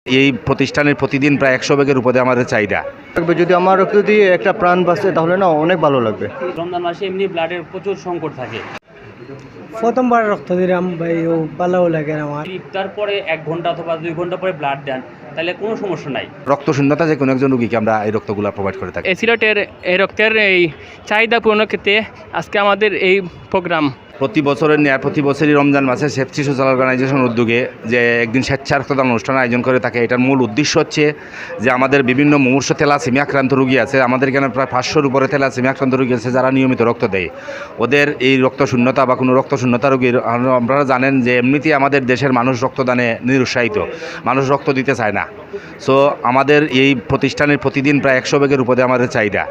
এই প্রতিষ্ঠানের প্রতিদিন প্রায় 100 ব্যাগের উপরে আমাদের চাহিদা। যদি আমার রক্ত দিয়ে একটা প্রাণ বাঁচে তাহলে না অনেক ভালো লাগবে। রমজান মাসে এমনি ব্লাডের প্রচুর সংকট থাকে। প্রথমবার রক্ত দিলাম ভাই, ও ভালোও লাগে আমার। ইফতার পরে 1 ঘন্টা অথবা 2 ঘন্টা পরে ব্লাড দেন, তাহলে কোনো সমস্যা নাই। রক্তশূন্যতা যে কোনো একজন রোগীকে আমরা এই রক্তগুলো প্রোভাইড করে থাকি। সিলেটের এই রক্তের এই চাহিদা পূরণের ক্ষেত্রে আজকে আমাদের এই প্রোগ্রাম। প্রতি বছরের ন্যায় প্রতি বছরই রমজান মাসে সেভ সোশ্যাল অর্গানাইজেশন উদ্যোগে যে একদিন স্বেচ্ছা রক্তদান অনুষ্ঠান আয়োজন করে থাকে। এটার মূল উদ্দেশ্য হচ্ছে যে আমাদের বিভিন্ন মুমূর্ষ থ্যালাসেমিয়া আক্রান্ত রোগী আছে, আমাদের এখানে প্রায় 500-র উপরে থ্যালাসেমিয়া আক্রান্ত রোগী আছে যারা নিয়মিত রক্ত দেয়। ওদের এই রক্তশূন্যতা বা কোনো রক্তশূন্যতা রোগীর, আপনারা জানেন যে এমনিতেই আমাদের দেশের মানুষ রক্তদানে নিরুৎসাহিত, মানুষ রক্ত দিতে চায় না। সো আমাদের এই প্রতিষ্ঠানের প্রতিদিন প্রায় 100 ব্যাগের উপরে আমাদের চাহিদা।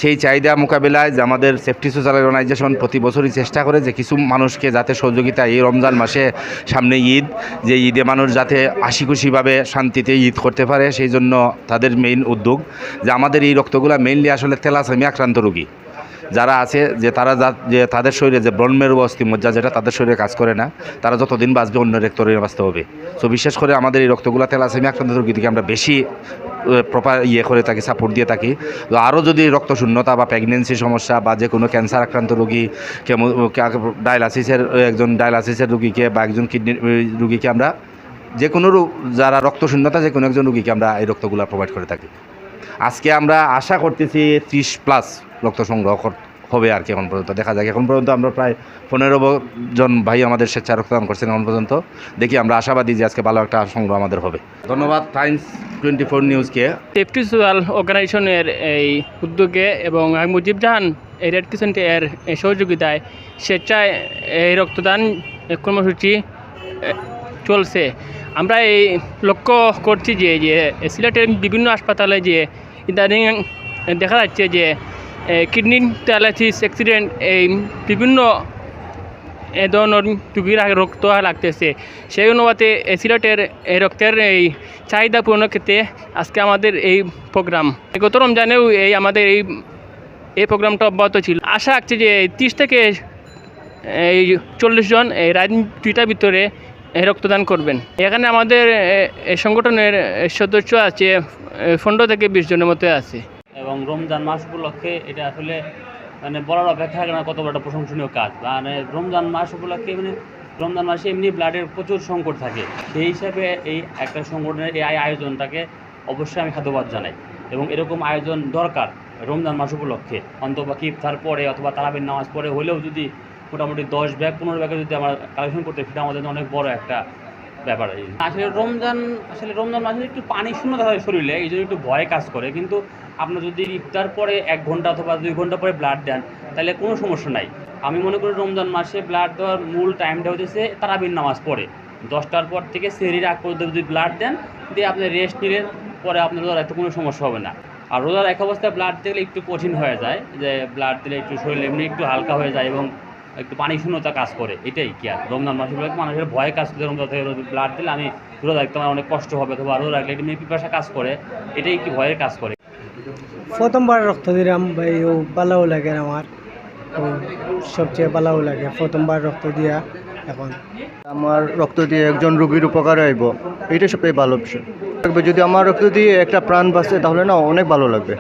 সেই চাহিদা মোকাবিলায় যে আমাদের সেফটি সোশ্যাল অর্গানাইজেশন প্রতি বছরই চেষ্টা করে যে কিছু মানুষকে যাতে সহযোগিতা, এই রমজান মাসে সামনে ঈদ, যে ঈদে মানুষ যাতে হাসি খুশিভাবে শান্তিতে ঈদ করতে পারে, সেই জন্য তাদের মেইন উদ্যোগ যে আমাদের এই রক্তগুলো মেইনলি আসলে থ্যালাসেমিয়া আক্রান্ত রোগী যারা আছে, যে তারা যে তাদের শরীরে যে ব্রণমেরু অস্থিমজ্জা যেটা তাদের শরীরে কাজ করে না, তারা যতদিন বাঁচবে অন্য রক্তরে বাঁচতে হবে। সো বিশেষ করে আমাদের এই রক্তগুলো থ্যালাসেমিয়া আক্রান্ত রোগীদেরকে আমরা বেশি প্রপার করে থাকি, সাপোর্ট দিয়ে থাকি। তো আরও যদি রক্তশূন্যতা বা প্রেগনেন্সির সমস্যা বা যে কোনো ক্যান্সার আক্রান্ত রোগী, একজন ডায়ালাসিসের রোগীকে বা একজন কিডনি রোগীকে আমরা যে কোনো যারা রক্তশূন্যতা যে কোনো একজন রোগীকে আমরা এই রক্তগুলো প্রোভাইড করে থাকি। আজকে আমরা আশা করতেছি 30+ রক্ত সংগ্রহ হবে আর কি। এখন পর্যন্ত দেখা যাক, এখন পর্যন্ত আমরা প্রায় 15 জন ভাই আমাদের স্বেচ্ছা রক্তদান করছেন এখন পর্যন্ত। দেখি, আমরা আশাবাদী যে আজকে ভালো একটা সংগ্রহ আমাদের হবে। ধন্যবাদ টাইমস 24 নিউজকে, সেফটি সোশ্যাল অর্গানাইজেশনের এই উদ্যোগে এবং মুজিব জাহান এই রেড ক্রিসেন্টের সহযোগিতায় স্বেচ্ছায় এই রক্তদান কর্মসূচি চলছে। আমরা এই লক্ষ্য করছি যে সিলেটের বিভিন্ন হাসপাতালে যে ইদানিং দেখা যাচ্ছে যে কিডনি ডায়ালাইসিস, অ্যাক্সিডেন্ট, এই বিভিন্ন এ ধরনের রোগীর রক্ত লাগতেছে। সেই অনুপাতে সিলেটের এই রক্তের এই চাহিদা পূরণের ক্ষেত্রে আজকে আমাদের এই প্রোগ্রাম। গত রমজানেও আমাদের এই প্রোগ্রামটা অব্যাহত ছিল। আশা রাখছি যে 30 থেকে 40 জন এই রাত 2টার ভিতরে রক্তদান করবেন। এখানে আমাদের এই সংগঠনের সদস্য আছে 15 থেকে 20 জনের মতো আছে। এবং রমজান মাস উপলক্ষে এটা আসলে মানে বলার অপেক্ষা না কত বড় একটা প্রশংসনীয় কাজ। মানে রমজান মাস উপলক্ষে রমজান মাসে এমনি ব্লাডের প্রচুর সংকট থাকে। সেই হিসাবে এই একটা সংগঠনের এই আয়োজনটাকে অবশ্যই আমি সাধুবাদ জানাই এবং এরকম আয়োজন দরকার রমজান মাস উপলক্ষে। অন্তত ইফতার পরে অথবা তারাবির নামাজ পরে হলেও যদি মোটামুটি 10 ব্যাগ 15 ব্যাগে যদি আমরা কালেকশন করতে, সেটা আমাদের অনেক বড় একটা ব্যাপার। আসলে রমজান মাসে একটু পানি শূন্যতা হয় শরীরে, এই জন্য একটু ভয় কাজ করে। কিন্তু আপনার যদি ইফতার পরে 1 ঘন্টা অথবা 2 ঘন্টা পরে ব্লাড দেন, তাহলে কোনো সমস্যা নাই। আমি মনে করি রমজান মাসে ব্লাড দেওয়ার মূল টাইমটা হচ্ছে তারাবির নামাজ পরে 10টার পর থেকে সেহরির আগ পর্যন্ত যদি ব্লাড দেন, দিয়ে আপনি রেস্ট নিলেন, পরে আপনার রোজা রাখতে কোনো সমস্যা হবে না। আর রোজা রাখা অবস্থায় ব্লাড দিলে একটু কঠিন হয়ে যায়, যে ব্লাড দিলে একটু শরীর এমনি একটু হালকা হয়ে যায় এবং একটু পানি শূন্যতা কাজ করে। এটাই কি আর রমজান মাসে মানুষের ভয় কাজ করে, রমজান থেকে ব্লাড দিলে আমি রোজা রাখতে আমার অনেক কষ্ট হবে অথবা রোজা রাখলে এমনি পিপাসা কাজ করে, এটাই কি ভয়ের কাজ করে। প্রথমবার রক্ত দিলাম ভাই, ও ভালোও লাগে আমার, ও সবচেয়ে ভালোও লাগে প্রথমবার রক্ত দিয়া। এখন আমার রক্ত দিয়ে একজন রোগীর উপকার আইব, এইটা সবথেকে ভালো বিষয়। যদি আমার রক্ত দিয়ে একটা প্রাণ বাঁচে তাহলে না অনেক ভালো লাগবে।